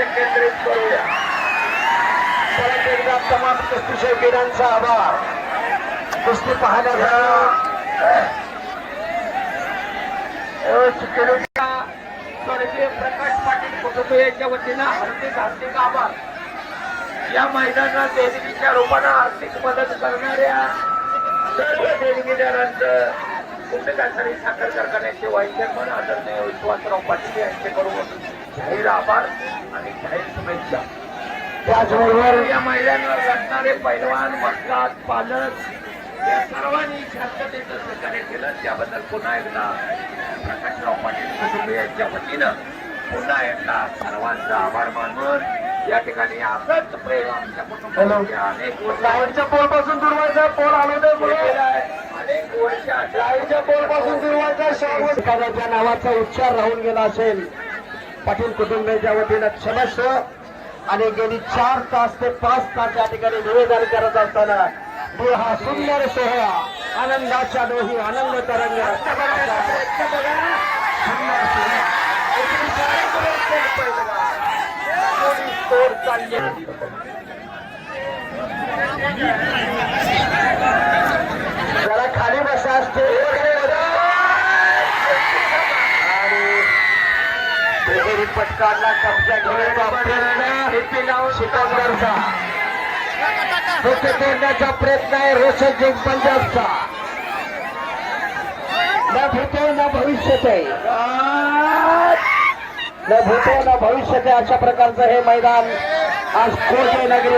केंद्रित करूया. परत एकदा तमाम कुस्तीशौकीनांचा आभार. कुस्ती पाहण्याचा स्वर्गीय प्रकाश पाटील कुटुंबियांच्या वतीनं हार्दिक आभार. या मैदानात देणगीच्या रूपानं आर्थिक मदत करणाऱ्या सर्व देणगीदारांचं कुटुंबासाठी साखर कारखान्याचे व्हाईस चेअरमन आदरणीय विश्वासराव पाटील यांच्याकडून जाहीर आभार आणि जाहीर शुभेच्छा. त्याचबरोबर या मैदानावर रचणारे पैलवान मक्कात पालक या सर्वांनी शांततेचं सहकार्य केलं त्याबद्दल पुन्हा एकदा प्रकाशराव पाटील कुटुंबियांच्या वतीनं पुन्हा एकदा सर्वांचा आभार मानून या ठिकाणी असंच प्रेम आमच्या कुटुंबाच्या अनेक लाईनच्या पोल पासून दुर्वायचा पोल आलो अनेक वर्ष लाईनच्या पोल पासून दुर्वायचा एखाद्याच्या नावाचा उच्चार राहून गेला असेल पाटील कुटुंबियांच्या वतीनं क्षमस्व. आणि गेली 4 तास ते 5 तास या ठिकाणी निवेदन करत असताना हा सुंदर सोहळा आनंदाच्या डोही आनंद तरंग जरा खाली बसा असते आणि पटकांना कब्जा घेण्याचा प्रयत्न सिकंदरचा तोडण्याचा प्रयत्न आहे रोशन जिंक पंजाबचा. न भूतो न भविष्यत आहे न भूतो न भविष्यत आहे अशा प्रकारचं हे मैदान आज कोटे नगरी